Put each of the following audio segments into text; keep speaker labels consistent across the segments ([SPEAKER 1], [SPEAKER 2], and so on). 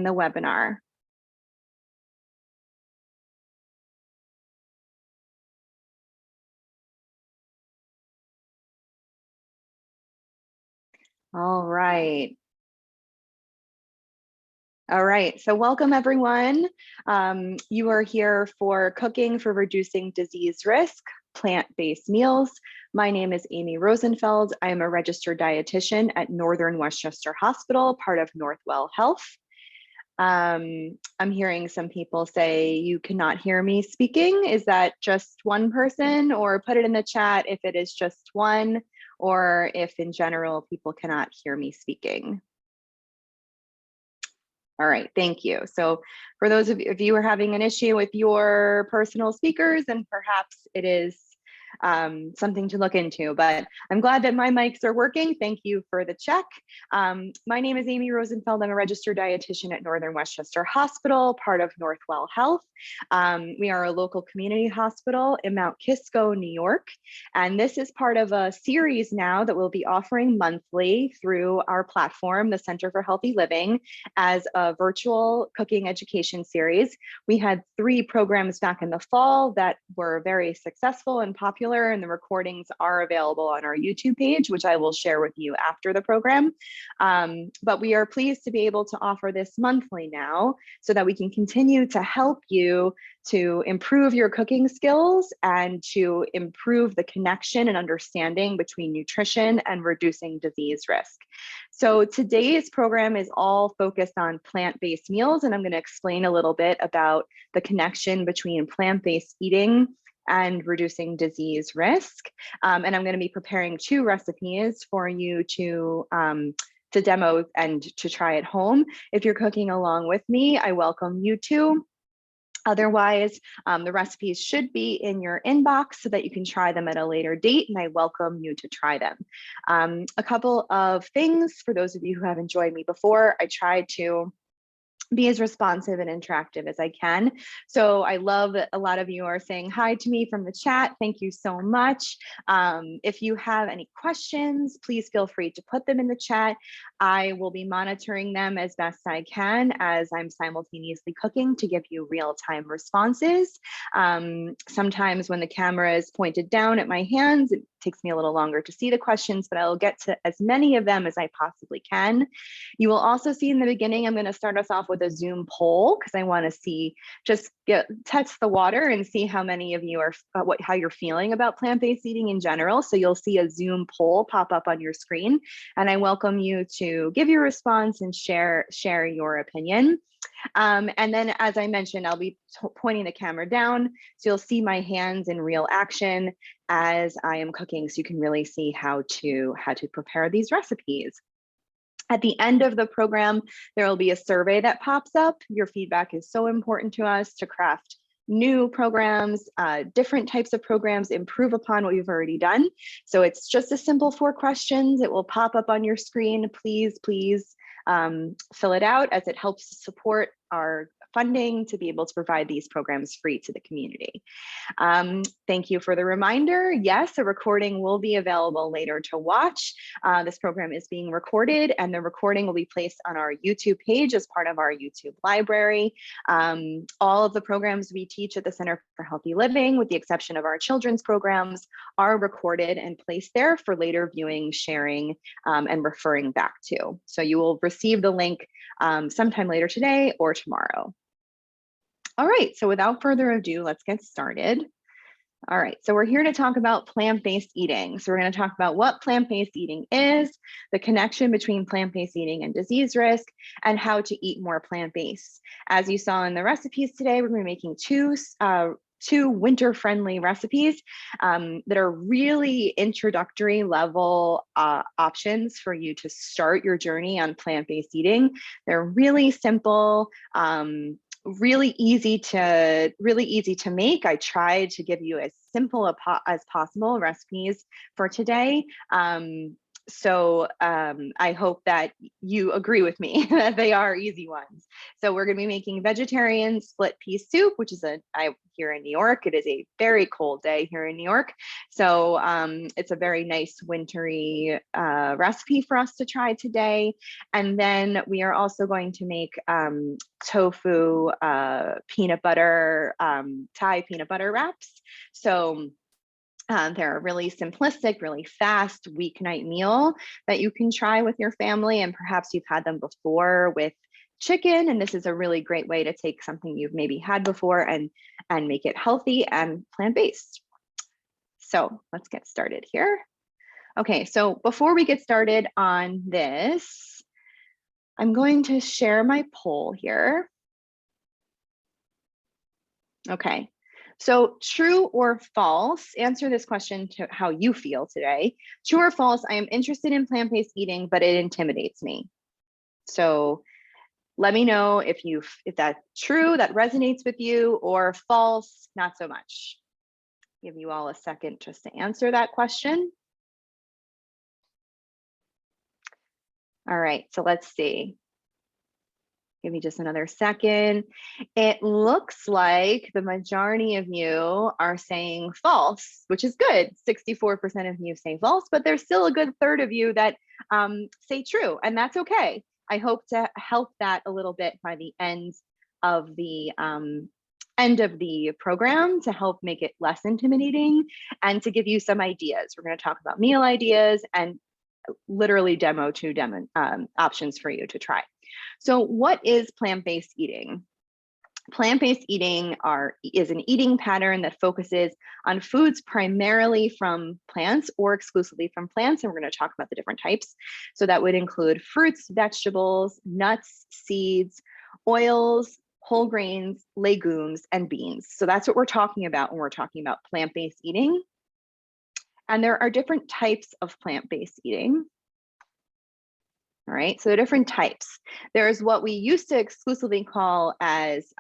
[SPEAKER 1] the webinar. All right. All right, so welcome everyone. You are here for Cooking for Reducing Disease Risk, Plant-Based Meals. My name is Amy Rosenfeld. I am a registered dietitian at Northern Westchester Hospital, part of Northwell Health. I'm hearing some people say you cannot hear me speaking. Is that just one person? Or put it in the chat if it is just one, or if in general people cannot hear me speaking. All right, thank you. So for those of you who are having an issue with your personal speakers, then perhaps it is something to look into, but I'm glad that my mics are working. Thank you for the check. My name is Amy Rosenfeld. I'm a registered dietitian at Northern Westchester Hospital, part of Northwell Health. We are a local community hospital in Mount Kisco, New York. And this is part of a series now that we'll be offering monthly through our platform, the Center for Healthy Living, as a virtual cooking education series. We had 3 programs back in the fall that were very successful and popular, and the recordings are available on our YouTube page, which I will share with you after the program. But we are pleased to be able to offer this monthly now so that we can continue to help you to improve your cooking skills and to improve the connection and understanding between nutrition and reducing disease risk. So today's program is all focused on plant-based meals, and I'm going to explain a little bit about the connection between plant-based eating and reducing disease risk. And I'm going to be preparing 2 recipes for you to demo and to try at home. If you're cooking along with me, I welcome you to. Otherwise, the recipes should be in your inbox so that you can try them at a later date, and I welcome you to try them. A couple of things for those of you who haven't joined me before, I try to be as responsive and interactive as I can. So I love that a lot of you are saying hi to me from the chat. Thank you so much. If you have any questions, please feel free to put them in the chat. I will be monitoring them as best I can as I'm simultaneously cooking to give you real-time responses. Sometimes when the camera is pointed down at my hands, it takes me a little longer to see the questions, but I'll get to as many of them as I possibly can. You will also see in the beginning, I'm going to start us off with a Zoom poll because I want to see, test the water and see how many of you are, how you're feeling about plant-based eating in general. So you'll see a Zoom poll pop up on your screen, and I welcome you to give your response and share your opinion. And then, as I mentioned, I'll be pointing the camera down, so you'll see my hands in real action as I am cooking, so you can really see how to prepare these recipes. At the end of the program, there will be a survey that pops up. Your feedback is so important to us to craft new programs, different types of programs, improve upon what you've already done. So it's just a simple 4 questions. It will pop up on your screen. Please fill it out, as it helps support our funding to be able to provide these programs free to the community. Thank you for the reminder. Yes, a recording will be available later to watch. This program is being recorded, and the recording will be placed on our YouTube page as part of our YouTube library. All of the programs we teach at the Center for Healthy Living, with the exception of our children's programs, are recorded and placed there for later viewing, sharing, and referring back to. So you will receive the link sometime later today or tomorrow. All right, so without further ado, let's get started. All right, so we're here to talk about plant-based eating. So we're going to talk about what plant-based eating is, the connection between plant-based eating and disease risk, and how to eat more plant-based. As you saw in the recipes today, we're going to be making two winter-friendly recipes that are really introductory level options for you to start your journey on plant-based eating. They're really simple, really easy to make. I tried to give you as simple as possible recipes for today. So I hope that you agree with me that they are easy ones. So we're going to be making vegetarian split pea soup, which is here in New York. It is a very cold day here in New York. So it's a very nice wintry recipe for us to try today. And then we are also going to make tofu peanut butter, Thai peanut butter wraps. So they're a really simplistic, really fast weeknight meal that you can try with your family, and perhaps you've had them before with chicken, and this is a really great way to take something you've maybe had before and make it healthy and plant-based. So let's get started here. Okay, so before we get started on this, I'm going to share my poll here. Okay. So true or false, answer this question to how you feel today. True or false, I am interested in plant-based eating, but it intimidates me. So let me know if that's true, that resonates with you, or false, not so much. Give you all a second just to answer that question. All right, so let's see. Give me just another second. It looks like the majority of you are saying false, which is good. 64% of you say false, but there's still a good third of you that say true, and that's okay. I hope to help that a little bit by the end of the program to help make it less intimidating and to give you some ideas. We're going to talk about meal ideas and literally demo options for you to try. So what is plant-based eating? Plant-based eating is an eating pattern that focuses on foods primarily from plants or exclusively from plants, and we're going to talk about the different types. So that would include fruits, vegetables, nuts, seeds, oils, whole grains, legumes, and beans. So that's what we're talking about when we're talking about plant-based eating. And there are different types of plant-based eating. All right, so different types. There's what we used to exclusively call as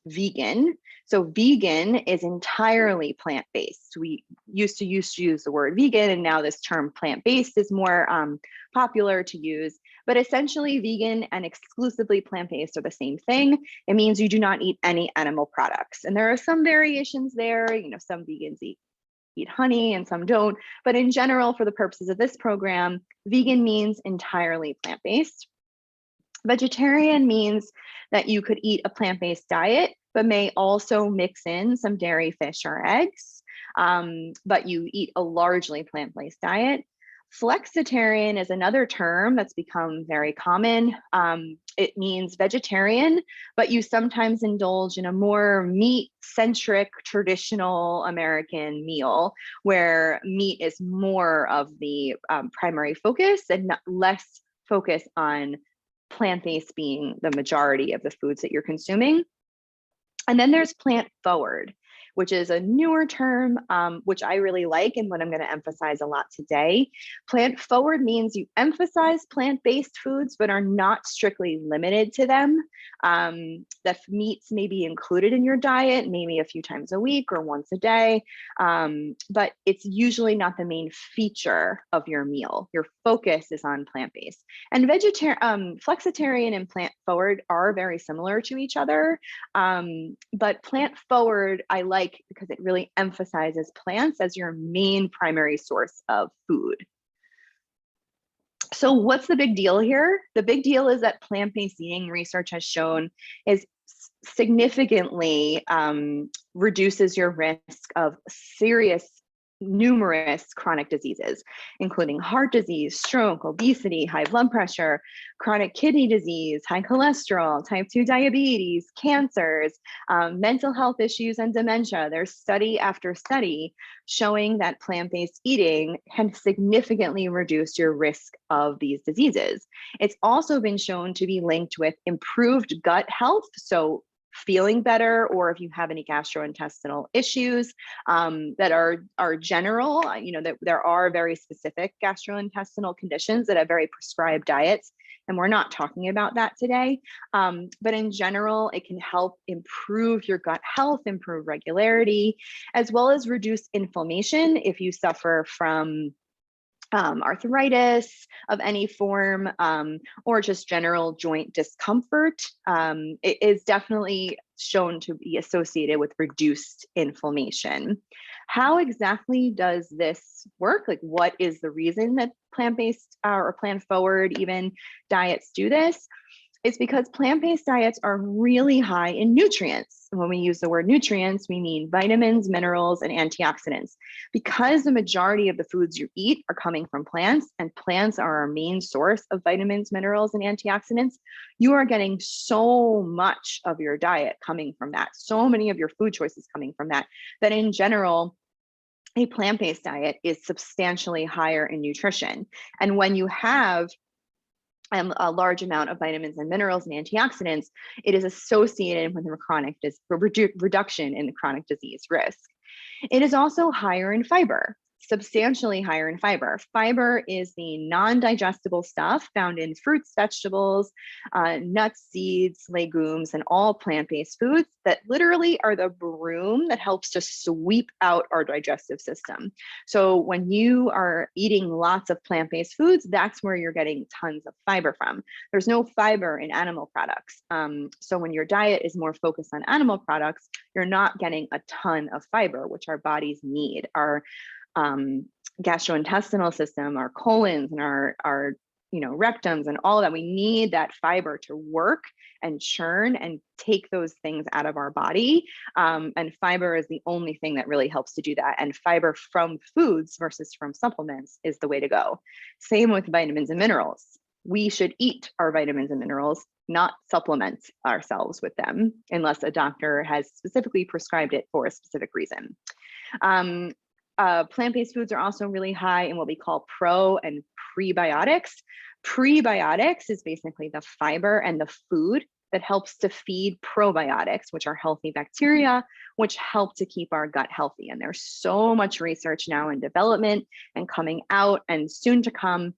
[SPEAKER 1] vegan. So vegan is entirely plant-based. We used to use the word vegan, and now this term plant-based is more popular to use. But essentially, vegan and exclusively plant-based are the same thing. It means you do not eat any animal products. And there are some variations there. You know, some vegans eat honey and some don't, but in general, for the purposes of this program, vegan means entirely plant-based. Vegetarian means that you could eat a plant-based diet, but may also mix in some dairy, fish, or eggs, but you eat a largely plant-based diet. Flexitarian is another term that's become very common. It means vegetarian, but you sometimes indulge in a more meat-centric traditional American meal where meat is more of the primary focus and less focus on plant-based being the majority of the foods that you're consuming. And then there's plant-forward, which is a newer term, which I really like and what I'm going to emphasize a lot today. Plant forward means you emphasize plant-based foods, but are not strictly limited to them. That meats may be included in your diet, maybe a few times a week or once a day, but it's usually not the main feature of your meal. Your focus is on plant-based. And flexitarian and plant-forward are very similar to each other, but plant-forward I like because it really emphasizes plants as your main primary source of food. So what's the big deal here? The big deal is that plant-based eating, research has shown, is significantly reduces your risk of numerous chronic diseases, including heart disease, stroke, obesity, high blood pressure, chronic kidney disease, high cholesterol, type 2 diabetes, cancers, mental health issues, and dementia. There's study after study showing that plant-based eating can significantly reduce your risk of these diseases. It's also been shown to be linked with improved gut health, so feeling better, or if you have any gastrointestinal issues that are general, that there are very specific gastrointestinal conditions that have very prescribed diets, and we're not talking about that today. But in general, it can help improve your gut health, improve regularity, as well as reduce inflammation if you suffer from arthritis of any form, or just general joint discomfort. It is definitely shown to be associated with reduced inflammation. How exactly does this work? Like, what is the reason that plant-based or plant-forward even diets do this? It's because plant-based diets are really high in nutrients. When we use the word nutrients, we mean vitamins, minerals, and antioxidants. Because the majority of the foods you eat are coming from plants, and plants are our main source of vitamins, minerals, and antioxidants, you are getting so much of your diet coming from that, so many of your food choices coming from that, that in general, a plant-based diet is substantially higher in nutrition. And when you have a large amount of vitamins and minerals and antioxidants, it is associated with a reduction in the chronic disease risk. It is also higher in fiber, substantially higher in fiber. Fiber is the non-digestible stuff found in fruits, vegetables, nuts, seeds, legumes, and all plant-based foods that literally are the broom that helps to sweep out our digestive system. So when you are eating lots of plant-based foods, that's where you're getting tons of fiber from. There's no fiber in animal products. So when your diet is more focused on animal products, you're not getting a ton of fiber, which our bodies need. Our gastrointestinal system, our colons, and our rectums, and all that. We need that fiber to work and churn and take those things out of our body. And fiber is the only thing that really helps to do that. And fiber from foods versus from supplements is the way to go. Same with vitamins and minerals. We should eat our vitamins and minerals, not supplement ourselves with them, unless a doctor has specifically prescribed it for a specific reason. Plant-based foods are also really high in what we call pro and prebiotics. Prebiotics is basically the fiber and the food that helps to feed probiotics, which are healthy bacteria, which help to keep our gut healthy. And there's so much research now in development and coming out and soon to come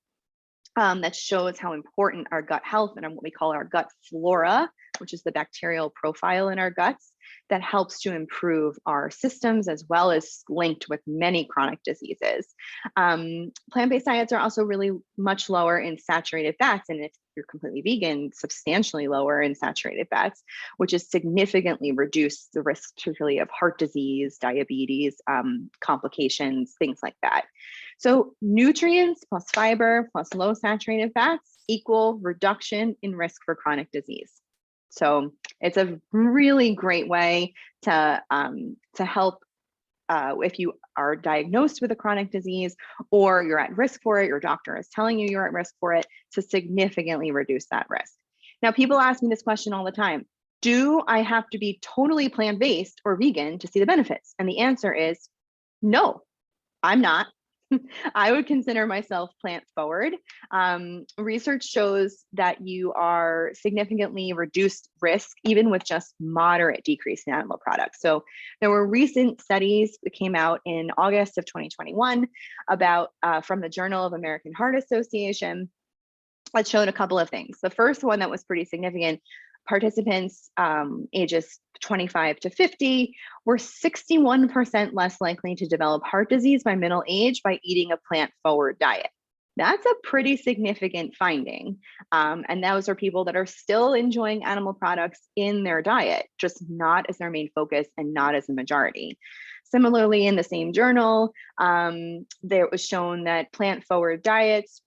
[SPEAKER 1] that shows how important our gut health and what we call our gut flora, which is the bacterial profile in our guts, that helps to improve our systems, as well as linked with many chronic diseases. Plant-based diets are also really much lower in saturated fats, and if you're completely vegan, substantially lower in saturated fats, which has significantly reduced the risk, particularly of heart disease, diabetes, complications, things like that. So nutrients plus fiber plus low saturated fats equal reduction in risk for chronic disease. So it's a really great way to help if you are diagnosed with a chronic disease or you're at risk for it, your doctor is telling you you're at risk for it, to significantly reduce that risk. Now, people ask me this question all the time: do I have to be totally plant-based or vegan to see the benefits? And the answer is no, I'm not. I would consider myself plant forward. Research shows that you are significantly reduced risk even with just moderate decrease in animal products. So there were recent studies that came out in August of 2021 about from the Journal of American Heart Association that showed a couple of things. The first one that was pretty significant: participants ages 25 to 50 were 61% less likely to develop heart disease by middle age by eating a plant-forward diet. That's a pretty significant finding. And those are people that are still enjoying animal products in their diet, just not as their main focus and not as the majority. Similarly, in the same journal, there was shown that plant-forward diets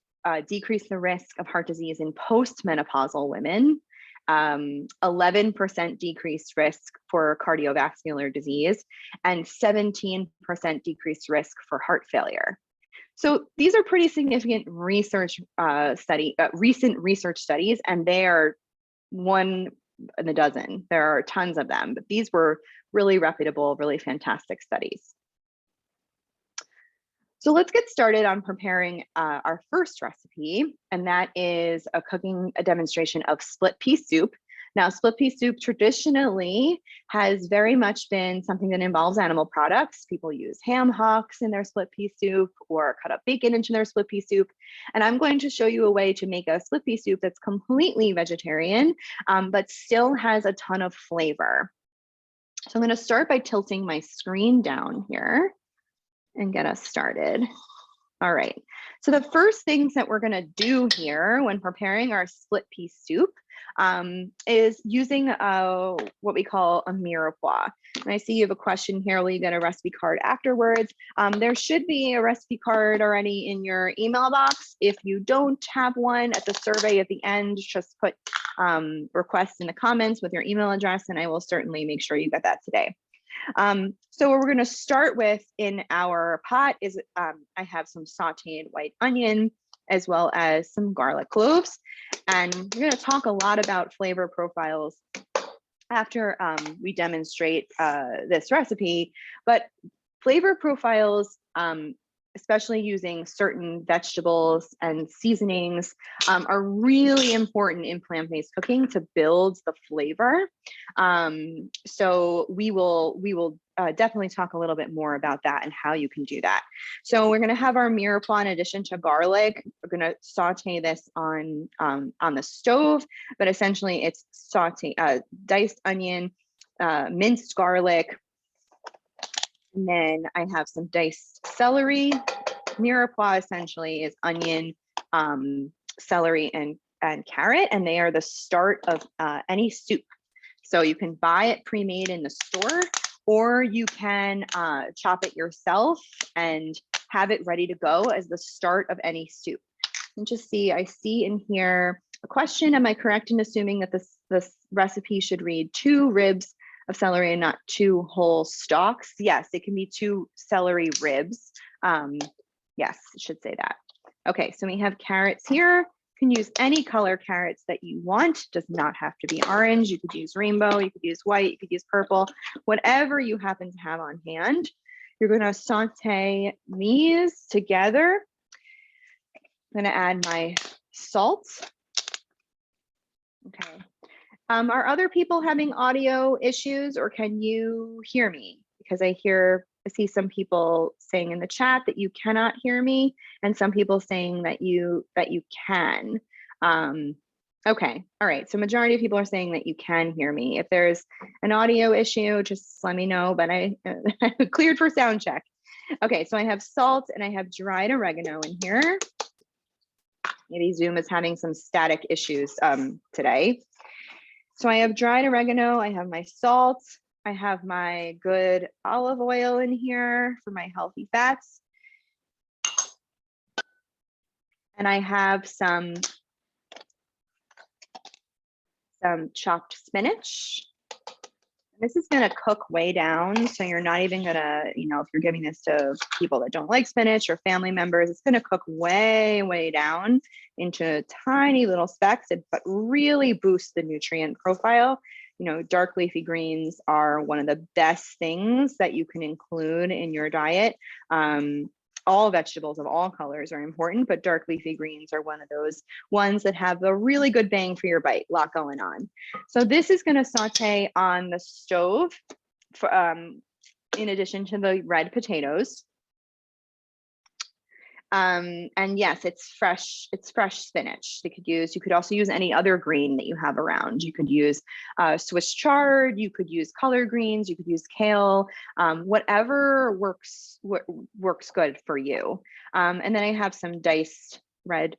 [SPEAKER 1] decrease the risk of heart disease in postmenopausal women. 11% decreased risk for cardiovascular disease, and 17% decreased risk for heart failure. So these are pretty significant recent research studies, and they are one in a dozen. There are tons of them, but these were really reputable, really fantastic studies. So let's get started on preparing our first recipe, and that is a demonstration of split pea soup. Now, split pea soup traditionally has very much been something that involves animal products. People use ham hocks in their split pea soup or cut up bacon into their split pea soup. And I'm going to show you a way to make a split pea soup that's completely vegetarian, but still has a ton of flavor. So I'm going to start by tilting my screen down here and get us started. All right, So the first things that we're going to do here when preparing our split pea soup is using what we call a mirepoix. And I see you have a question here. Will you get a recipe card afterwards? There should be a recipe card already in your email box. If you don't have one, at the survey at the end, just put request in the comments with your email address, and I will certainly make sure you get that today. So what we're going to start with in our pot is I have some sauteed white onion as well as some garlic cloves. And we're going to talk a lot about flavor profiles after we demonstrate this recipe, but flavor profiles, especially using certain vegetables and seasonings, are really important in plant-based cooking to build the flavor. So we will definitely talk a little bit more about that and how you can do that. So we're going to have our mirepoix in addition to garlic. We're going to saute this on the stove, but essentially it's diced onion, minced garlic, and then I have some diced celery. Mirepoix essentially is onion, celery, and carrot, and they are the start of any soup. So you can buy it pre-made in the store, or you can chop it yourself and have it ready to go as the start of any soup. And just see, I see in here a question. Am I correct in assuming that this recipe should read 2 ribs of celery and not 2 whole stalks? Yes, it can be 2 celery ribs. Yes, it should say that. Okay, so we have carrots here. You can use any color carrots that you want. Does not have to be orange. You could use rainbow, you could use white, you could use purple, whatever you happen to have on hand. You're going to saute these together. I'm going to add my salt. Okay. Are other people having audio issues, or can you hear me? Because I see some people saying in the chat that you cannot hear me, and some people saying that you can. Okay, all right. So majority of people are saying that you can hear me. If there's an audio issue, just let me know. But I cleared for sound check. Okay, so I have salt and I have dried oregano in here. Maybe Zoom is having some static issues today. So I have dried oregano, I have my salt, I have my good olive oil in here for my healthy fats. And I have some chopped spinach. This is going to cook way down, so you're not even going to, if you're giving this to people that don't like spinach or family members, it's going to cook way, way down into tiny little specks, but really boost the nutrient profile. Dark leafy greens are one of the best things that you can include in your diet. All vegetables of all colors are important, but dark leafy greens are one of those ones that have a really good bang for your buck, lot going on. So this is going to saute on the stove for, in addition to the red potatoes. And yes, it's fresh spinach. You could also use any other green that you have around. You could use Swiss chard, you could use collard greens, you could use kale, whatever works good for you. And then I have some diced red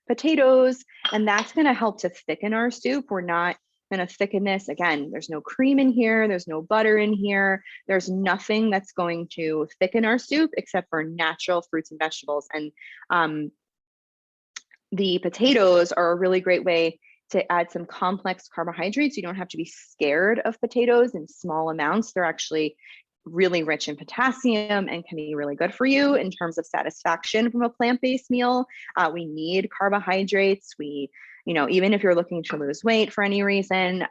[SPEAKER 1] potatoes, and that's going to help to thicken our soup. We're not going to thicken this. Again, there's no cream in here. There's no butter in here. There's nothing that's going to thicken our soup except for natural fruits and vegetables. And the potatoes are a really great way to add some complex carbohydrates. You don't have to be scared of potatoes in small amounts. They're actually really rich in potassium and can be really good for you in terms of satisfaction from a plant-based meal. We need carbohydrates. Even if you're looking to lose weight for any reason,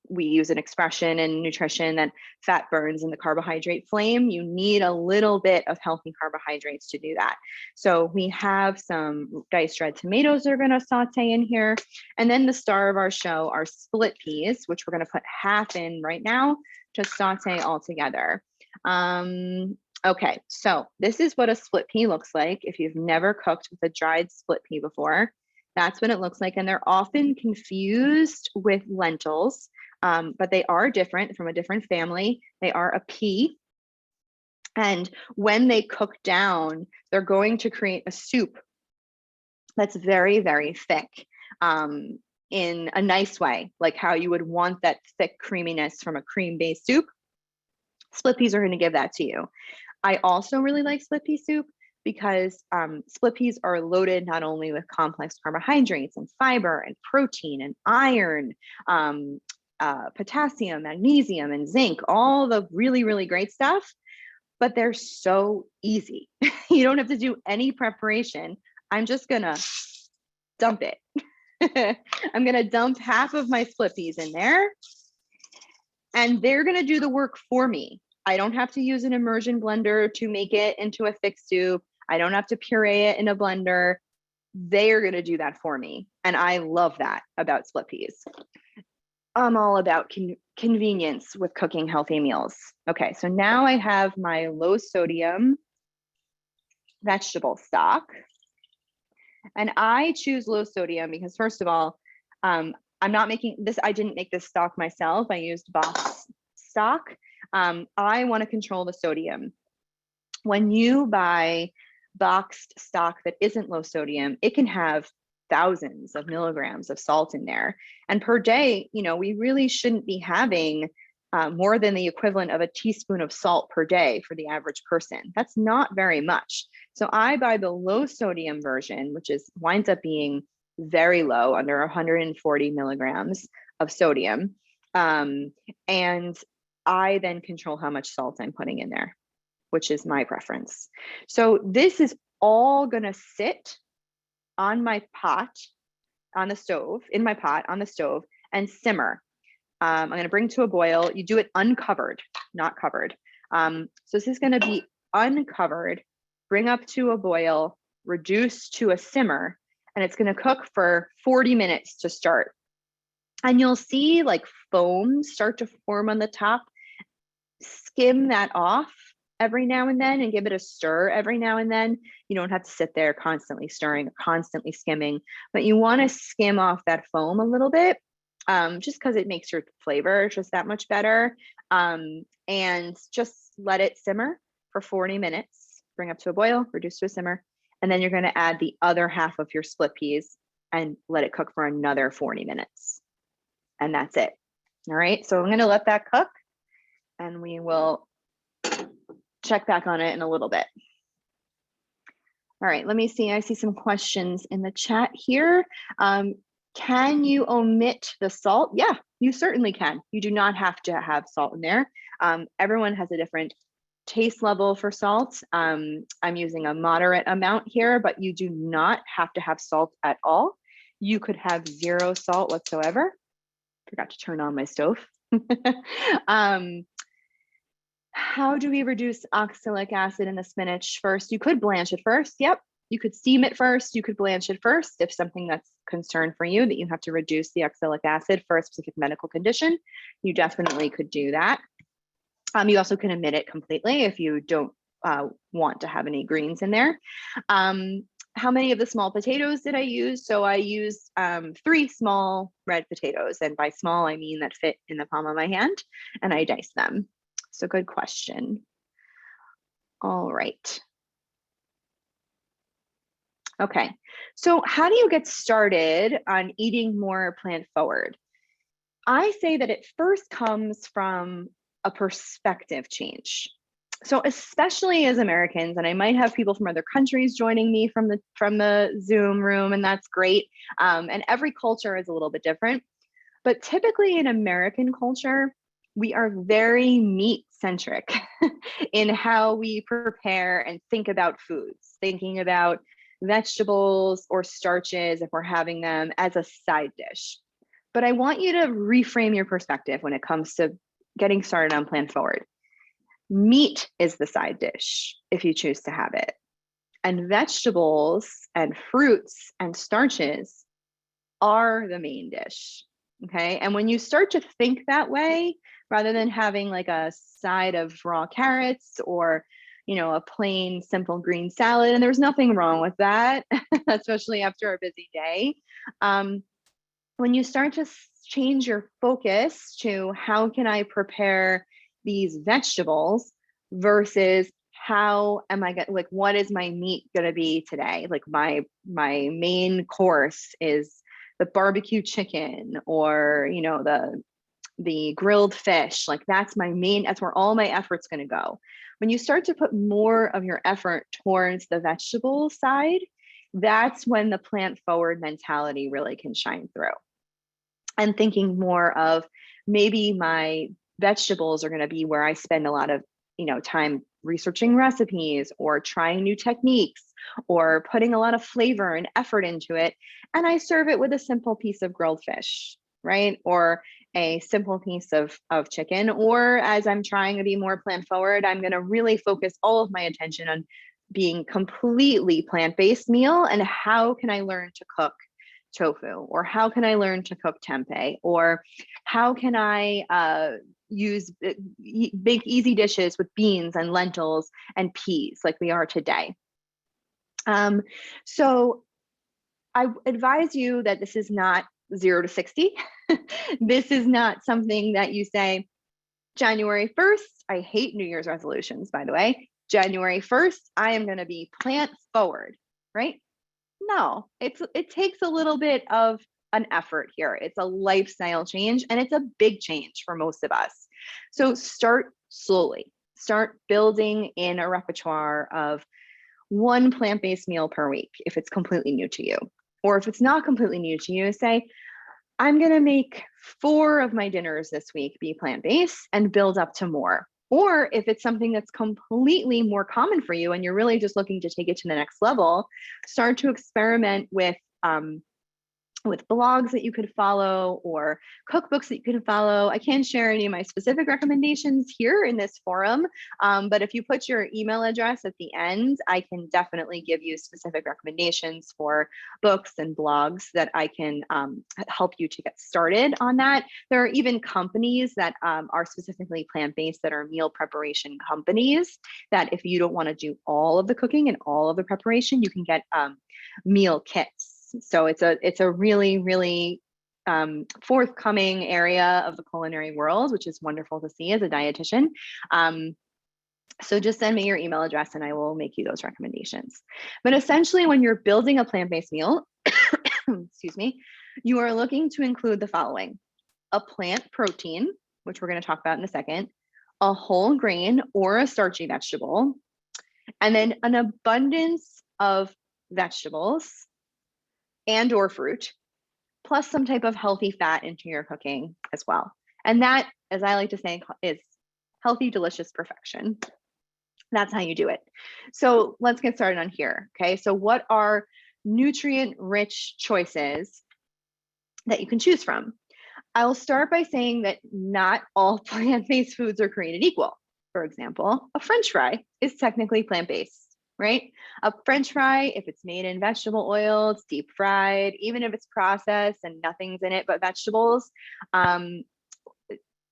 [SPEAKER 1] we use an expression in nutrition that fat burns in the carbohydrate flame. You need a little bit of healthy carbohydrates to do that. So we have some diced red tomatoes that are going to saute in here. And then the star of our show are split peas, which we're going to put half in right now to saute all together. Okay, so this is what a split pea looks like. If you've never cooked with a dried split pea before, that's what it looks like. And they're often confused with lentils, but they are different, from a different family. They are a pea. And when they cook down, they're going to create a soup that's very, very thick, in a nice way, like how you would want that thick creaminess from a cream-based soup. Split peas are going to give that to you. I also really like split pea soup because split peas are loaded not only with complex carbohydrates and fiber and protein and iron, potassium, magnesium, and zinc, all the really, really great stuff, but they're so easy. You don't have to do any preparation. I'm just gonna dump it. I'm gonna dump half of my split peas in there, and they're gonna do the work for me. I don't have to use an immersion blender to make it into a thick soup. I don't have to puree it in a blender. They're gonna do that for me. And I love that about split peas. I'm all about convenience with cooking healthy meals. Okay, so now I have my low sodium vegetable stock. And I choose low sodium because, first of all, I'm not making this, I didn't make this stock myself. I used box stock. I want to control the sodium. When you buy boxed stock that isn't low sodium, it can have thousands of milligrams of salt in there. And per day, we really shouldn't be having more than the equivalent of a teaspoon of salt per day for the average person. That's not very much. So I buy the low sodium version, which winds up being very low, under 140 milligrams of sodium. And I then control how much salt I'm putting in there, which is my preference. So this is all gonna sit on my pot on the stove, in my pot on the stove, and simmer. I'm gonna bring to a boil. You do it uncovered, not covered. So this is gonna be uncovered, bring up to a boil, reduce to a simmer, and it's gonna cook for 40 minutes to start. And you'll see like foam start to form on the top. Skim that off every now and then and give it a stir every now and then. You don't have to sit there constantly stirring, constantly skimming, but you wanna skim off that foam a little bit, just because it makes your flavor just that much better. And just let it simmer for 40 minutes, bring up to a boil, reduce to a simmer, and then you're gonna add the other half of your split peas and let it cook for another 40 minutes. And that's it. All right, so I'm gonna let that cook and we will check back on it in a little bit. All right, let me see, I see some questions in the chat here. Can you omit the salt? Yeah, you certainly can. You do not have to have salt in there. Everyone has a different taste level for salt. I'm using a moderate amount here, but you do not have to have salt at all. You could have 0 salt whatsoever. Forgot to turn on my stove. How do we reduce oxalic acid in the spinach first? You could blanch it first. Yep. You could steam it first. You could blanch it first. If something that's concern for you that you have to reduce the oxalic acid for a specific medical condition, you definitely could do that. You also can omit it completely if you don't want to have any greens in there. How many of the small potatoes did I use? So I used 3 small red potatoes, and by small, I mean that fit in the palm of my hand, and I diced them. So good question. All right. Okay, so how do you get started on eating more plant forward? I say that it first comes from a perspective change. So especially as Americans, and I might have people from other countries joining me from the Zoom room, and that's great. And every culture is a little bit different, but typically in American culture, we are very meat centric in how we prepare and think about foods, thinking about vegetables or starches if we're having them as a side dish. But I want you to reframe your perspective when it comes to getting started on Plant Forward. Meat is the side dish if you choose to have it. And vegetables and fruits and starches are the main dish. Okay. And when you start to think that way, rather than having like a side of raw carrots or, a plain simple green salad, and there's nothing wrong with that, especially after a busy day. When you start to change your focus to how can I prepare these vegetables versus how am I going, like, what is my meat going to be today? Like my main course is the barbecue chicken, or, you know, the grilled fish. Like that's where all my effort's going to go. When you start to put more of your effort towards the vegetable side, that's when the plant forward mentality really can shine through. And thinking more of, maybe my vegetables are going to be where I spend a lot of, you know, time researching recipes or trying new techniques or putting a lot of flavor and effort into it. And I serve it with a simple piece of grilled fish, right? Or a simple piece of chicken. Or as I'm trying to be more plant forward, I'm going to really focus all of my attention on being completely plant-based meal. And how can I learn to cook tofu? Or how can I learn to cook tempeh? Or how can I make easy dishes with beans and lentils and peas like we are today? So I advise you that this is not 0 to 60. This is not something that you say, January 1st, I hate New Year's resolutions, by the way. January 1st, I am going to be plant forward, right? No, it takes a little bit of an effort here. It's a lifestyle change, and it's a big change for most of us. So start slowly. Start building in a repertoire of one plant-based meal per week if it's completely new to you. Or if it's not completely new to you, say, I'm going to make 4 of my dinners this week be plant-based, and build up to more. Or if it's something that's completely more common for you and you're really just looking to take it to the next level, start to experiment with blogs that you could follow or cookbooks that you can follow. I can't share any of my specific recommendations here in this forum, but if you put your email address at the end, I can definitely give you specific recommendations for books and blogs that I can help you to get started on that. There are even companies that are specifically plant-based that are meal preparation companies that if you don't want to do all of the cooking and all of the preparation, you can get meal kits. So it's a really, really forthcoming area of the culinary world, which is wonderful to see as a dietitian. So just send me your email address and I will make you those recommendations. But essentially, when you're building a plant-based meal, excuse me, you are looking to include the following: a plant protein, which we're going to talk about in a second, a whole grain or a starchy vegetable, and then an abundance of vegetables and or fruit, plus some type of healthy fat into your cooking as well. And that, as I like to say, is healthy, delicious perfection. That's how you do it. So let's get started on here. Okay, so what are nutrient-rich choices that you can choose from? I'll start by saying that not all plant-based foods are created equal. For example, a French fry is technically plant-based, right? A French fry, if it's made in vegetable oil, it's deep fried, even if it's processed and nothing's in it but vegetables,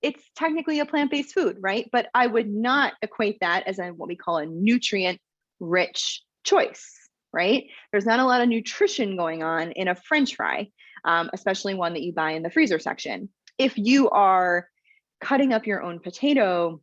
[SPEAKER 1] it's technically a plant-based food, right? But I would not equate that as what we call a nutrient-rich choice, right? There's not a lot of nutrition going on in a French fry, especially one that you buy in the freezer section. If you are cutting up your own potato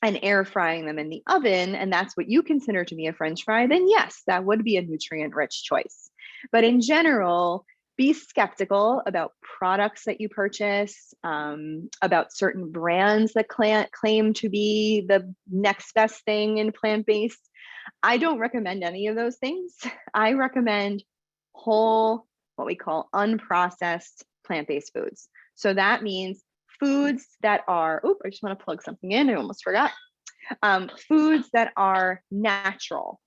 [SPEAKER 1] and air frying them in the oven, and that's what you consider to be a French fry, then yes, that would be a nutrient-rich choice. But in general, be skeptical about products that you purchase, about certain brands that claim to be the next best thing in plant-based. I don't recommend any of those things. I recommend whole, what we call unprocessed plant-based foods. So that means foods that are, I just want to plug something in. I almost forgot. Foods that are natural.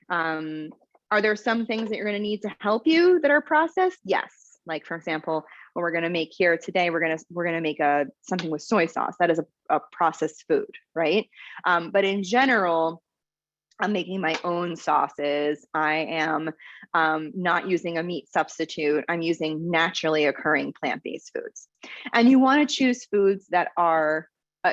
[SPEAKER 1] Are there some things that you're going to need to help you that are processed? Yes. Like for example, what we're going to make here today, we're going to make something with soy sauce. That is a processed food, right? But in general, I'm making my own sauces. I am not using a meat substitute. I'm using naturally occurring plant-based foods. And you want to choose foods that are,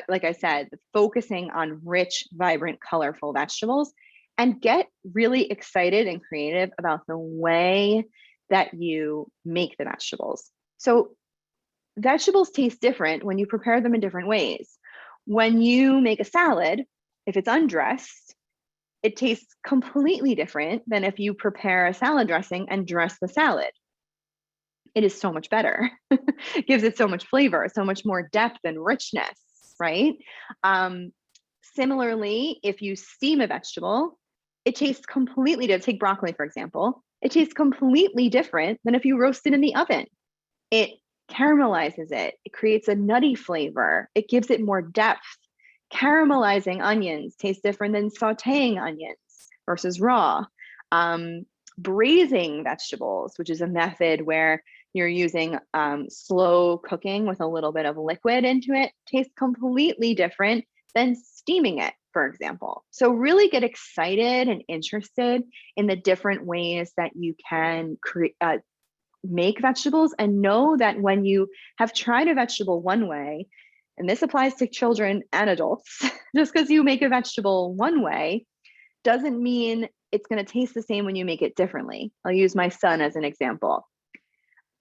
[SPEAKER 1] like I said, focusing on rich, vibrant, colorful vegetables, and get really excited and creative about the way that you make the vegetables. So vegetables taste different when you prepare them in different ways. When you make a salad, if it's undressed, It tastes completely different than if you prepare a salad dressing and dress the salad. It is so much better. It gives it so much flavor, so much more depth and richness, right? Similarly, if you steam a vegetable, it tastes completely different. Take broccoli, for example. It tastes completely different than if you roast it in the oven. It caramelizes it. It creates a nutty flavor. It gives it more depth. Caramelizing onions tastes different than sauteing onions versus raw. Braising vegetables, which is a method where you're using slow cooking with a little bit of liquid into it, tastes completely different than steaming it, for example. So really get excited and interested in the different ways that you can make vegetables, and know that when you have tried a vegetable one way, and this applies to children and adults, just because you make a vegetable one way doesn't mean it's going to taste the same when you make it differently. I'll use my son as an example.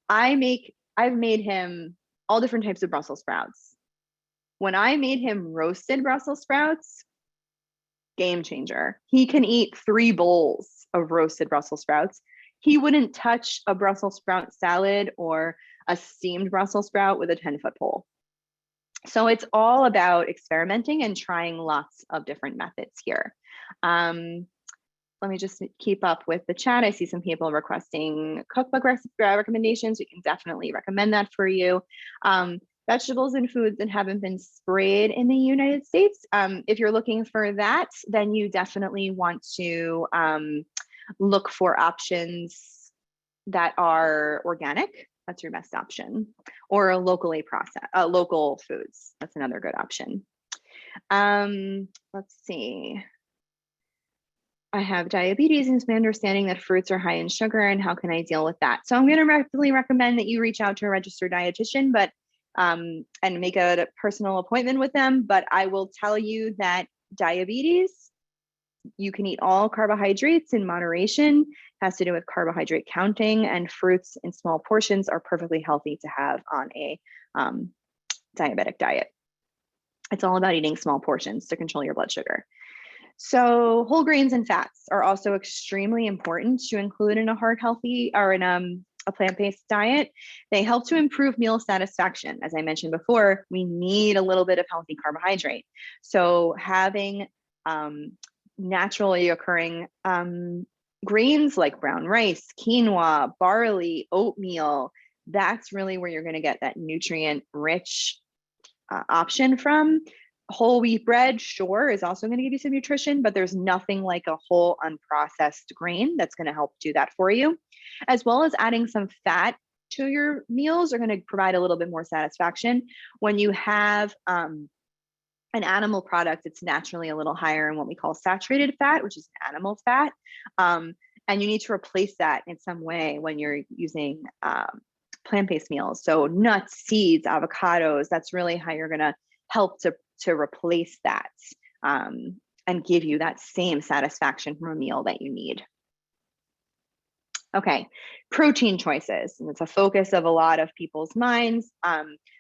[SPEAKER 1] I've made him all different types of Brussels sprouts. When I made him roasted Brussels sprouts, game changer. He can eat 3 bowls of roasted Brussels sprouts. He wouldn't touch a Brussels sprout salad or a steamed Brussels sprout with a 10-foot pole. So it's all about experimenting and trying lots of different methods here. Let me just keep up with the chat. I see some people requesting cookbook recommendations. We can definitely recommend that for you. Vegetables and foods that haven't been sprayed in the United States. If you're looking for that, then you definitely want to look for options that are organic. That's your best option. Or locally processed, local foods. That's another good option. Let's see. I have diabetes, and it's my understanding that fruits are high in sugar, and how can I deal with that? So I'm going to definitely recommend that you reach out to a registered dietitian, but and make a personal appointment with them. But I will tell you that diabetes, you can eat all carbohydrates in moderation. It has to do with carbohydrate counting, and fruits in small portions are perfectly healthy to have on a diabetic diet. It's all about eating small portions to control your blood sugar. So whole grains and fats are also extremely important to include in a heart healthy or in a plant-based diet. They help to improve meal satisfaction. As I mentioned before, we need a little bit of healthy carbohydrate. So having naturally occurring grains like brown rice, quinoa, barley, oatmeal, that's really where you're going to get that nutrient-rich option from. Whole wheat bread, sure, is also going to give you some nutrition, but there's nothing like a whole unprocessed grain that's going to help do that for you. As well as adding some fat to your meals are going to provide a little bit more satisfaction. When you have an animal product, it's naturally a little higher in what we call saturated fat, which is animal fat. And you need to replace that in some way when you're using plant-based meals. So nuts, seeds, avocados, that's really how you're going to help to replace that and give you that same satisfaction from a meal that you need. Okay, protein choices. And it's a focus of a lot of people's minds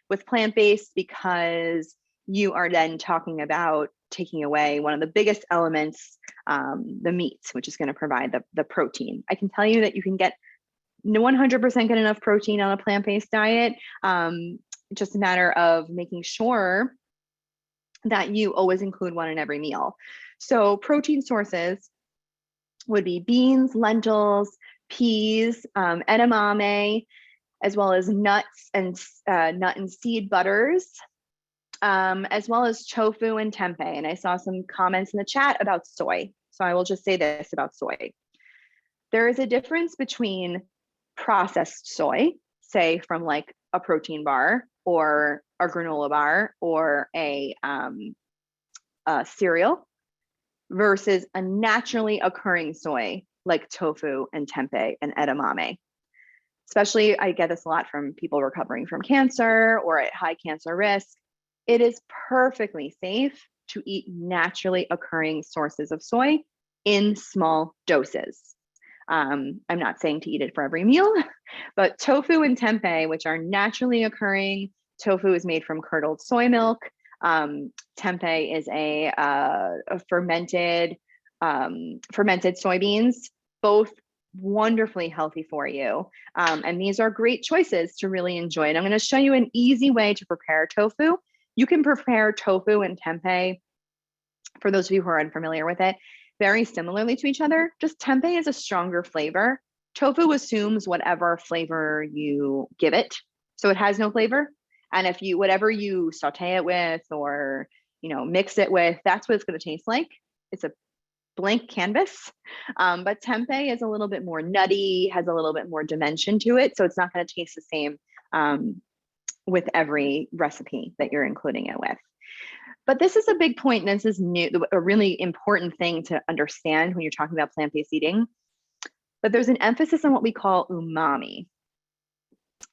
[SPEAKER 1] with plant-based, because you are then talking about taking away one of the biggest elements, the meat, which is going to provide the protein. I can tell you that you can get 100% get enough protein on a plant-based diet. Just a matter of making sure that you always include one in every meal. So protein sources would be beans, lentils, peas, edamame, as well as nuts and nut and seed butters, as well as tofu and tempeh. And I saw some comments in the chat about soy. So I will just say this about soy. There is a difference between processed soy, say from like a protein bar or a granola bar or a cereal, versus a naturally occurring soy like tofu and tempeh and edamame. Especially, I get this a lot from people recovering from cancer or at high cancer risk. It is perfectly safe to eat naturally occurring sources of soy in small doses. I'm not saying to eat it for every meal, but tofu and tempeh, which are naturally occurring, tofu is made from curdled soy milk. Tempeh is a fermented fermented soybeans, both wonderfully healthy for you. And these are great choices to really enjoy. And I'm going to show you an easy way to prepare tofu. You can prepare tofu and tempeh, for those of you who are unfamiliar with it, very similarly to each other. Just tempeh is a stronger flavor. Tofu assumes whatever flavor you give it. So it has no flavor. And if you, whatever you saute it with or, mix it with, that's what it's going to taste like. It's a blank canvas. But tempeh is a little bit more nutty, has a little bit more dimension to it. So it's not going to taste the same with every recipe that you're including it with. But this is a big point, and this is a really important thing to understand when you're talking about plant-based eating. But there's an emphasis on what we call umami.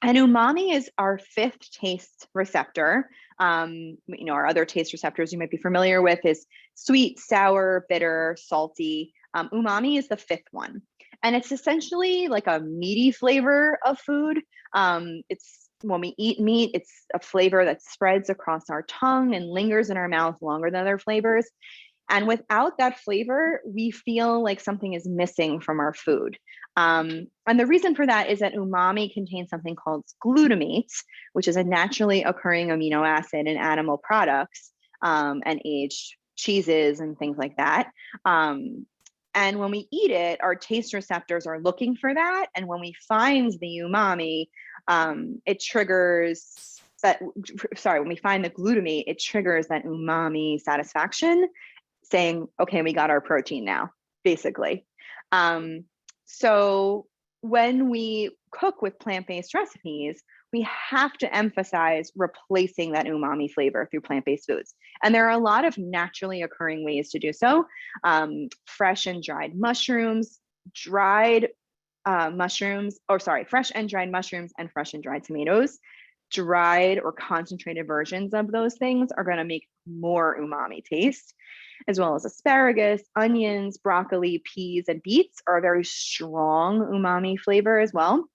[SPEAKER 1] And umami is our fifth taste receptor. Our other taste receptors you might be familiar with is sweet, sour, bitter, salty. Umami is the fifth one. And it's essentially like a meaty flavor of food. It's when we eat meat, it's a flavor that spreads across our tongue and lingers in our mouth longer than other flavors. And without that flavor, we feel like something is missing from our food. And the reason for that is that umami contains something called glutamate, which is a naturally occurring amino acid in animal products and aged cheeses and things like that. And when we eat it, our taste receptors are looking for that. And when we find the umami, it triggers that, when we find the glutamate, it triggers that umami satisfaction, saying, okay, we got our protein now, basically. So when we cook with plant-based recipes, we have to emphasize replacing that umami flavor through plant-based foods. And there are a lot of naturally occurring ways to do so. Fresh and dried mushrooms, fresh and dried mushrooms and fresh and dried tomatoes. Dried or concentrated versions of those things are going to make more umami taste, as well as asparagus, onions, broccoli, peas, and beets are a very strong umami flavor as well.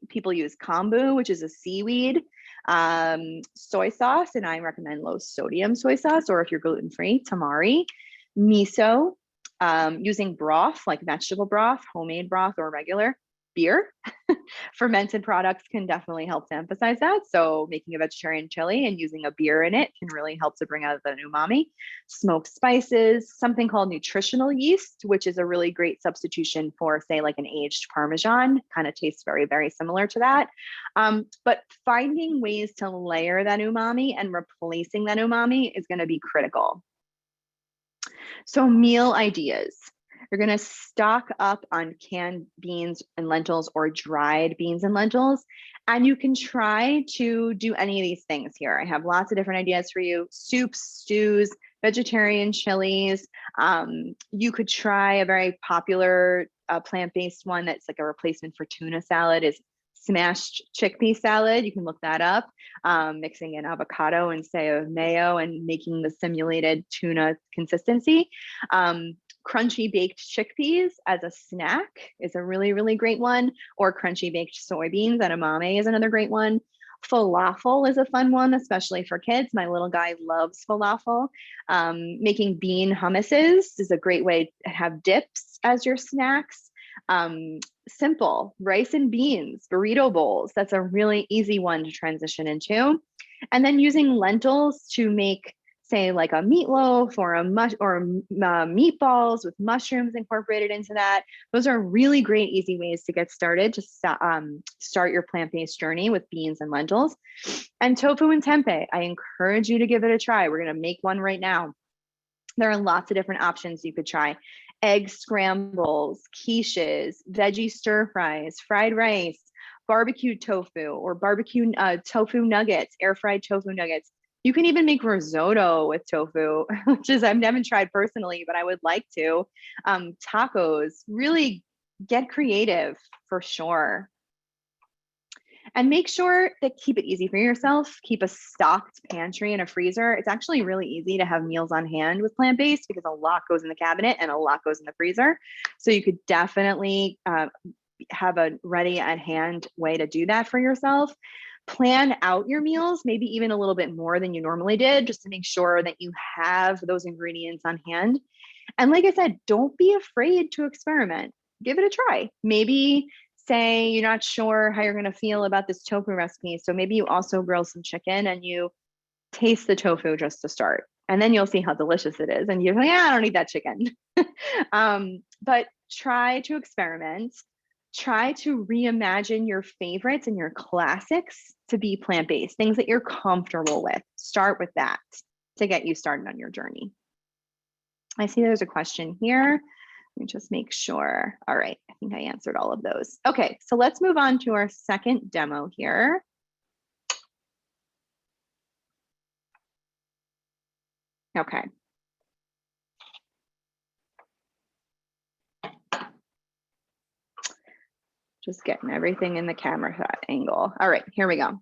[SPEAKER 1] People use kombu, which is a seaweed, soy sauce, and I recommend low sodium soy sauce, or if you're gluten-free, tamari, miso, using broth, like vegetable broth, homemade broth, or regular beer. Fermented products can definitely help to emphasize that. So making a vegetarian chili and using a beer in it can really help to bring out the umami. Smoked spices, something called nutritional yeast, which is a really great substitution for, say, like an aged Parmesan, kind of tastes very, very similar to that. But finding ways to layer that umami and replacing that umami is going to be critical. So meal ideas. You're going to stock up on canned beans and lentils or dried beans and lentils. And you can try to do any of these things here. I have lots of different ideas for you. Soups, stews, vegetarian chilies. You could try a very popular plant-based one that's like a replacement for tuna salad is smashed chickpea salad. You can look that up, mixing in avocado and say mayo and making the simulated tuna consistency. Crunchy baked chickpeas as a snack is a really, really great one, or crunchy baked soybeans at Umami is another great one. Falafel is a fun one, especially for kids. My little guy loves falafel. Making bean hummuses is a great way to have dips as your snacks. Simple rice and beans, burrito bowls. That's a really easy one to transition into. And then using lentils to make, say, like a meatloaf or meatballs with mushrooms incorporated into that. Those are really great, easy ways to get started to start your plant-based journey with beans and lentils. And tofu and tempeh, I encourage you to give it a try. We're going to make one right now. There are lots of different options you could try. Egg scrambles, quiches, veggie stir fries, fried rice, barbecued tofu, or barbecue tofu nuggets, air fried tofu nuggets. You can even make risotto with tofu, which is, I haven't tried personally, but I would like to. Tacos, really get creative for sure. And make sure to keep it easy for yourself. Keep a stocked pantry and a freezer. It's actually really easy to have meals on hand with plant-based because a lot goes in the cabinet and a lot goes in the freezer. So you could definitely have a ready at hand way to do that for yourself. Plan out your meals, maybe even a little bit more than you normally did, just to make sure that you have those ingredients on hand. And like I said, don't be afraid to experiment. Give it a try. Maybe say you're not sure how you're going to feel about this tofu recipe. So maybe you also grill some chicken and you taste the tofu just to start. And then you'll see how delicious it is. And you're like, I don't need that chicken. But try to experiment. Try to reimagine your favorites and your classics to be plant-based, things that you're comfortable with. Start with that to get you started on your journey. I see there's a question here. Let me just make sure. All right, I think I answered all of those. Okay, so let's move on to our second demo here. Okay. Just getting everything in the camera shot angle. All right, here we go.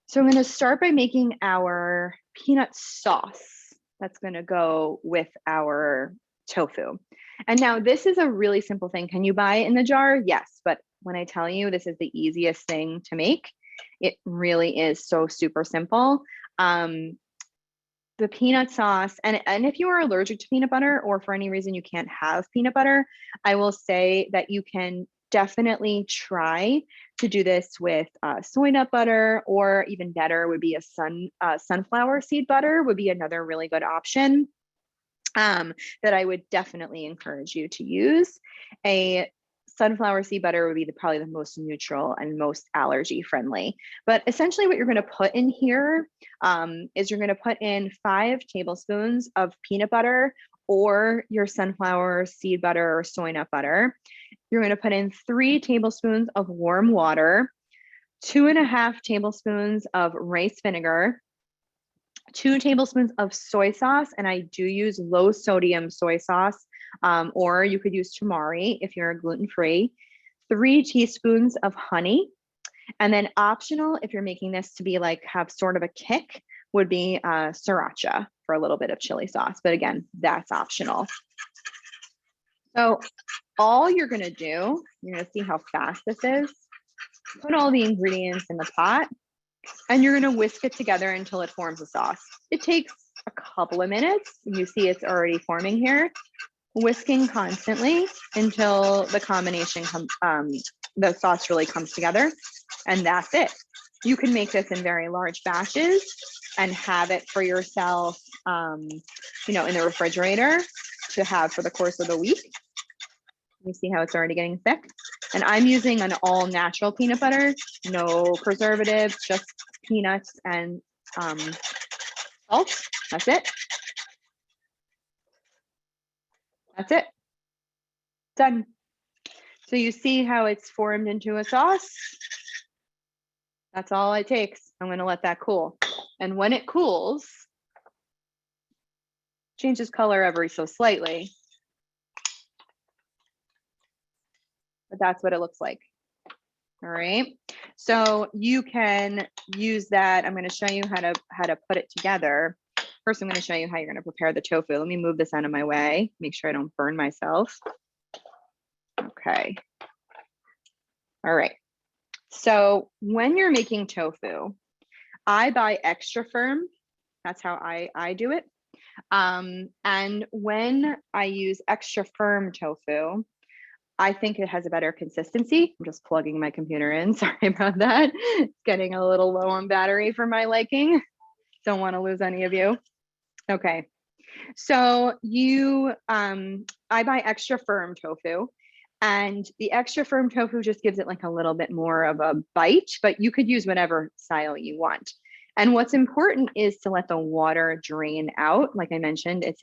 [SPEAKER 1] So I'm going to start by making our peanut sauce that's going to go with our tofu. And now this is a really simple thing. Can you buy it in the jar? Yes, but when I tell you this is the easiest thing to make, it really is so super simple. The peanut sauce, and if you are allergic to peanut butter or for any reason you can't have peanut butter, I will say that you can definitely try to do this with soy nut butter, or even better would be a sunflower seed butter would be another really good option that I would definitely encourage you to use. A sunflower seed butter would be probably the most neutral and most allergy friendly. But essentially what you're going to put in here is you're going to put in 5 tablespoons of peanut butter or your sunflower seed butter or soy nut butter. You're going to put in 3 tablespoons of warm water, 2.5 tablespoons of rice vinegar, 2 tablespoons of soy sauce, and I do use low sodium soy sauce, or you could use tamari if you're gluten-free, 3 teaspoons of honey, and then optional, if you're making this to be like have sort of a kick, would be sriracha for a little bit of chili sauce. But again, that's optional. So all you're going to do, you're going to see how fast this is. Put all the ingredients in the pot and you're going to whisk it together until it forms a sauce. It takes a couple of minutes. You see it's already forming here. Whisking constantly until the combination the sauce really comes together, and that's it. You can make this in very large batches and have it for yourself, you know, in the refrigerator to have for the course of the week. You see how it's already getting thick? And I'm using an all natural peanut butter, no preservatives, just peanuts and salt. That's it. That's it. Done. So you see how it's formed into a sauce? That's all it takes. I'm going to let that cool. And when it cools, changes color every so slightly. But that's what it looks like. All right. So you can use that. I'm going to show you how to put it together. First, I'm going to show you how you're going to prepare the tofu. Let me move this out of my way. Make sure I don't burn myself. Okay. All right. So when you're making tofu, I buy extra firm. That's how I do it. And when I use extra firm tofu, I think it has a better consistency. I'm just plugging my computer in. Sorry about that. It's getting a little low on battery for my liking. Don't want to lose any of you. Okay. So I buy extra firm tofu, and the extra firm tofu just gives it like a little bit more of a bite, but you could use whatever style you want. And what's important is to let the water drain out. Like I mentioned, it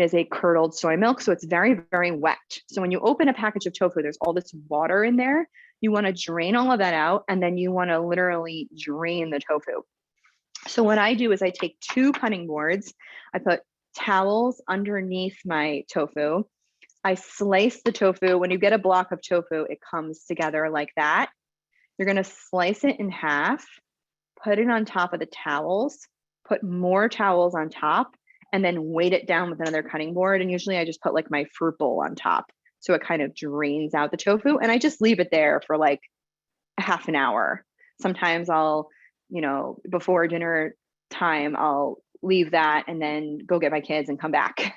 [SPEAKER 1] is a curdled soy milk, so it's very, very wet. So when you open a package of tofu, there's all this water in there. You want to drain all of that out, and then you want to literally drain the tofu. So what I do is I take 2 cutting boards, I put towels underneath my tofu, I slice the tofu. When you get a block of tofu, it comes together like that. You're going to slice it in half, put it on top of the towels, put more towels on top, and then weight it down with another cutting board. And usually I just put like my fruit bowl on top, so it kind of drains out the tofu, and I just leave it there for like a half an hour. Sometimes I'll, you know, before dinner time, I'll leave that and then go get my kids and come back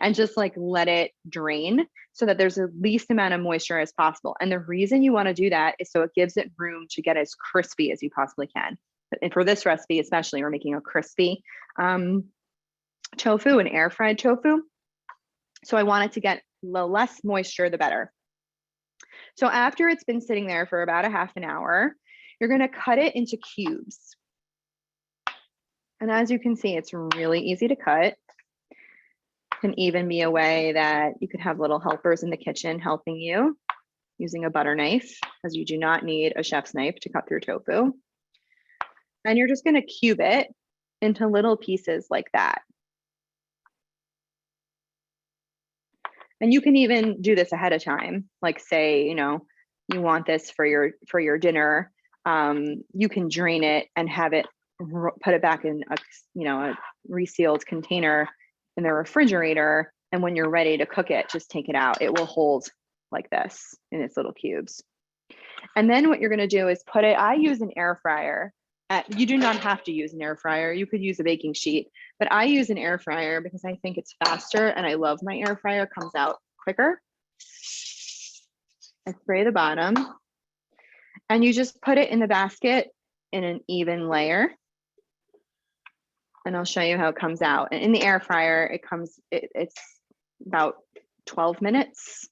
[SPEAKER 1] and just like let it drain so that there's the least amount of moisture as possible. And the reason you want to do that is so it gives it room to get as crispy as you possibly can. And for this recipe, especially, we're making a crispy tofu, an air fried tofu. So I want it to get the less moisture, the better. So after it's been sitting there for about a half an hour, you're going to cut it into cubes. And as you can see, it's really easy to cut. It can even be a way that you could have little helpers in the kitchen helping you using a butter knife, because you do not need a chef's knife to cut through tofu. And you're just going to cube it into little pieces like that. And you can even do this ahead of time. Like say, you know, you want this for your dinner. You can drain it and have it, put it back in a, you know, a resealed container in the refrigerator. And when you're ready to cook it, just take it out. It will hold like this in its little cubes. And then what you're going to do is put it, I use an air fryer. You do not have to use an air fryer. You could use a baking sheet, but I use an air fryer because I think it's faster and I love my air fryer, comes out quicker. I spray the bottom and you just put it in the basket in an even layer. And I'll show you how it comes out. And in the air fryer, it's about 12 minutes.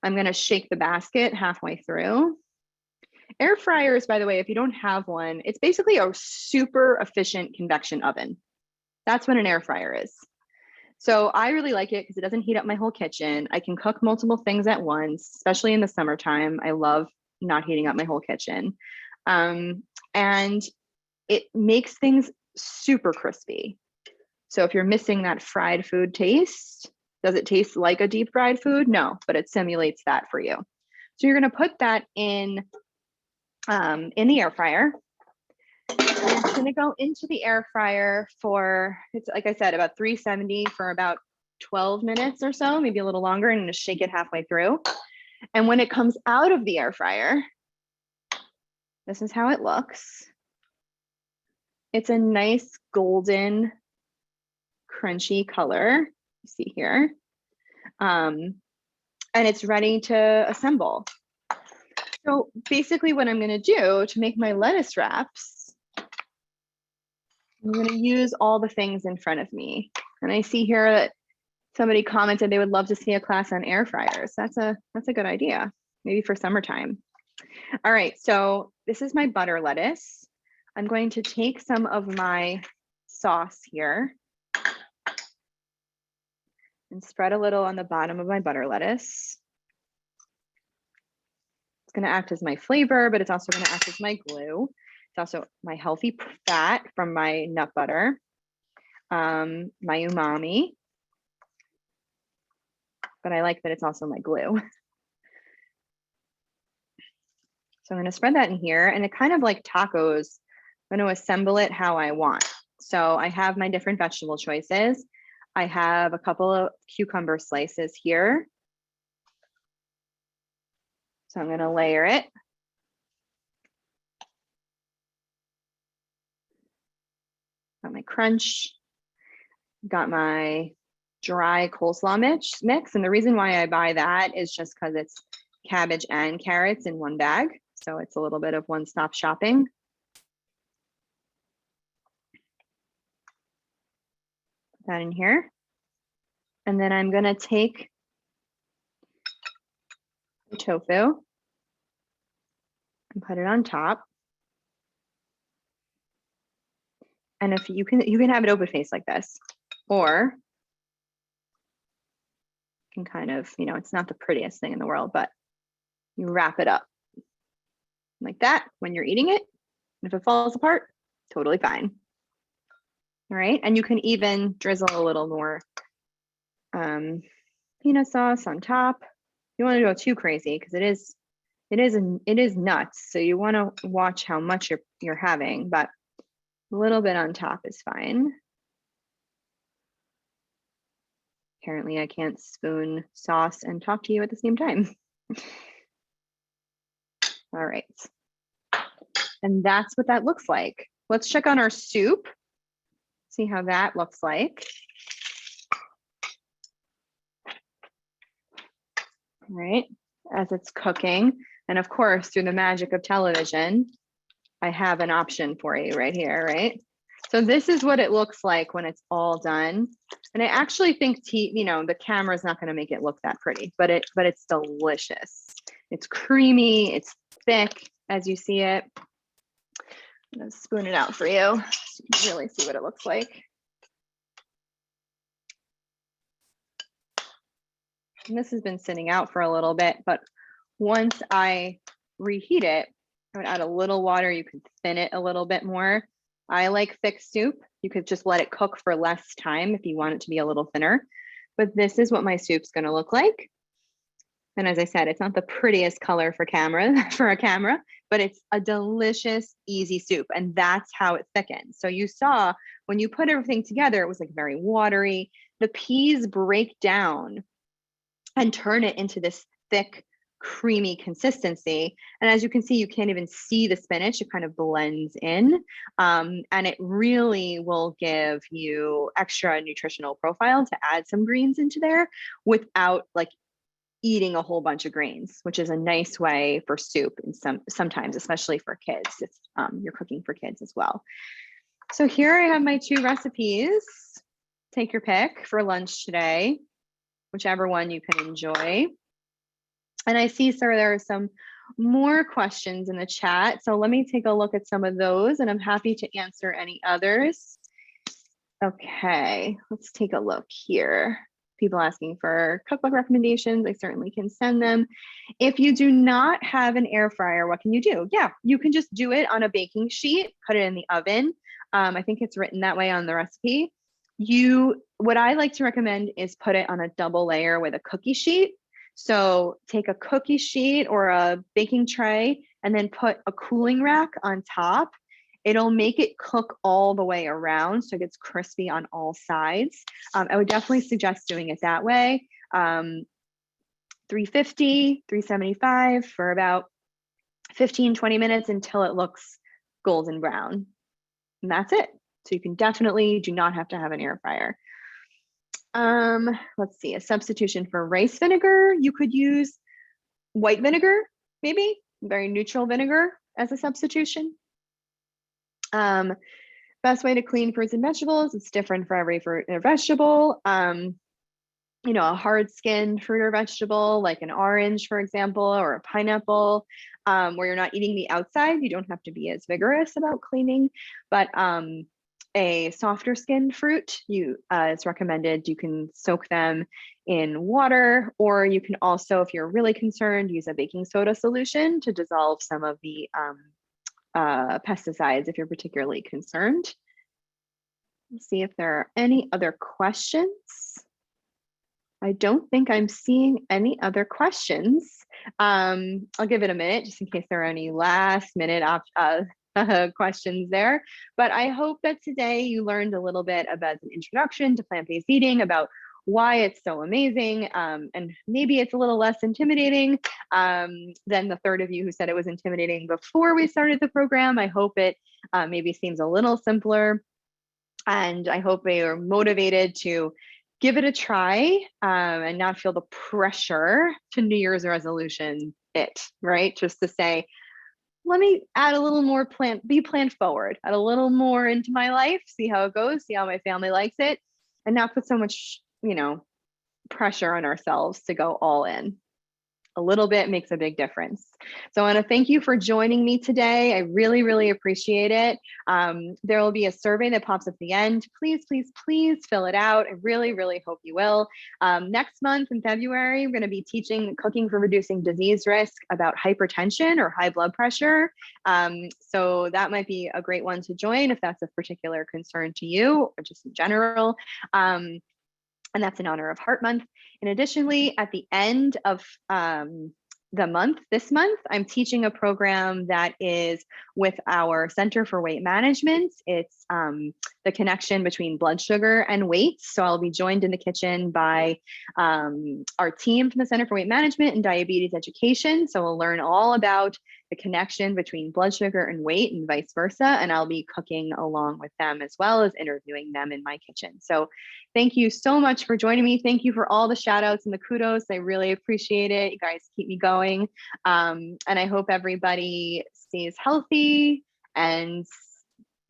[SPEAKER 1] I'm going to shake the basket halfway through. Air fryers, by the way, if you don't have one, it's basically a super efficient convection oven. That's what an air fryer is. So I really like it because it doesn't heat up my whole kitchen. I can cook multiple things at once, especially in the summertime. I love not heating up my whole kitchen. And it makes things super crispy. So if you're missing that fried food taste, does it taste like a deep fried food? No, but it simulates that for you. So you're going to put that in the air fryer. It's going to go into the air fryer for, it's like I said, about 370 for about 12 minutes or so, maybe a little longer, and just shake it halfway through. And when it comes out of the air fryer, this is how it looks. It's a nice golden, crunchy color, you see here. And it's ready to assemble. So basically what I'm going to do to make my lettuce wraps, I'm going to use all the things in front of me. And I see here that somebody commented they would love to see a class on air fryers. That's a good idea, maybe for summertime. All right, so this is my butter lettuce. I'm going to take some of my sauce here and spread a little on the bottom of my butter lettuce. It's going to act as my flavor, but it's also going to act as my glue. It's also my healthy fat from my nut butter, my umami, but I like that it's also my glue. So I'm going to spread that in here, and it kind of like tacos, I'm going to assemble it how I want. So I have my different vegetable choices. I have a couple of cucumber slices here. So I'm going to layer it. Got my crunch, got my dry coleslaw mix. And the reason why I buy that is just because it's cabbage and carrots in one bag. So it's a little bit of one-stop shopping. Put that in here. And then I'm going to take the tofu and put it on top. And if you can have it open face like this, or you can kind of, you know, it's not the prettiest thing in the world, but you wrap it up like that when you're eating it. And if it falls apart, totally fine. All right, and you can even drizzle a little more peanut sauce on top. You don't want to go too crazy because it is nuts. So you want to watch how much you're having, but a little bit on top is fine. Apparently I can't spoon sauce and talk to you at the same time. All right. And that's what that looks like. Let's check on our soup. This see how that looks like. All right, as it's cooking. And of course, through the magic of television, I have an option for you right here, right? So this is what it looks like when it's all done. And I actually think, the camera is not going to make it look that pretty, but it's delicious. It's creamy, it's thick as you see it. I'm going to spoon it out for you so you can really see what it looks like. And this has been sitting out for a little bit, but once I reheat it, I would add a little water. You can thin it a little bit more. I like thick soup. You could just let it cook for less time if you want it to be a little thinner. But this is what my soup's going to look like. And as I said, it's not the prettiest color for a camera, but it's a delicious, easy soup. And that's how it thickens. So you saw when you put everything together, it was like very watery. The peas break down and turn it into this thick, creamy consistency. And as you can see, you can't even see the spinach. It kind of blends in. And it really will give you extra nutritional profile to add some greens into there without like eating a whole bunch of grains, which is a nice way for soup and sometimes, especially for kids, if you're cooking for kids as well. So here I have my 2 recipes. Take your pick for lunch today, whichever one you can enjoy. And I see, sir, there are some more questions in the chat. So let me take a look at some of those and I'm happy to answer any others. Okay, let's take a look here. People asking for cookbook recommendations, I certainly can send them. If you do not have an air fryer, what can you do? Yeah, you can just do it on a baking sheet, put it in the oven. I think it's written that way on the recipe. What I like to recommend is put it on a double layer with a cookie sheet. So take a cookie sheet or a baking tray and then put a cooling rack on top. It'll make it cook all the way around so it gets crispy on all sides. I would definitely suggest doing it that way. 350, 375 for about 15, 20 minutes until it looks golden brown. And that's it. So you do not have to have an air fryer. Let's see, a substitution for rice vinegar. You could use white vinegar, maybe very neutral vinegar as a substitution. Best way to clean fruits and vegetables. It's different for every fruit or vegetable. A hard-skinned fruit or vegetable, like an orange, for example, or a pineapple, where you're not eating the outside, you don't have to be as vigorous about cleaning. But a softer skinned fruit, it's recommended you can soak them in water, or you can also, if you're really concerned, use a baking soda solution to dissolve some of the pesticides if you're particularly concerned. Let's see if there are any other questions. I don't think I'm seeing any other questions. I'll give it a minute just in case there are any last minute questions there. But I hope that today you learned a little bit about an introduction to plant-based eating, about why it's so amazing, and maybe it's a little less intimidating than the third of you who said it was intimidating before we started the program. I hope it maybe seems a little simpler, and I hope they are motivated to give it a try and not feel the pressure to New Year's resolution right? Just to say, let me add a little more be plant forward, add a little more into my life, see how it goes, see how my family likes it, and not put so much, pressure on ourselves to go all in. A little bit makes a big difference. So I want to thank you for joining me today. I really, really appreciate it. There will be a survey that pops up at the end. Please, please, please fill it out. I really, really hope you will. Next month in February, we're going to be teaching Cooking for Reducing Disease Risk about hypertension or high blood pressure. So that might be a great one to join if that's of particular concern to you or just in general. And that's in honor of Heart Month. And additionally, at the end of this month, I'm teaching a program that is with our Center for Weight Management. It's the connection between blood sugar and weight. So I'll be joined in the kitchen by our team from the Center for Weight Management and Diabetes Education. So we'll learn all about the connection between blood sugar and weight and vice versa. And I'll be cooking along with them as well as interviewing them in my kitchen. So thank you so much for joining me. Thank you for all the shout outs and the kudos. I really appreciate it. You guys keep me going. And I hope everybody stays healthy and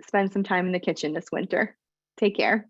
[SPEAKER 1] spend some time in the kitchen this winter. Take care.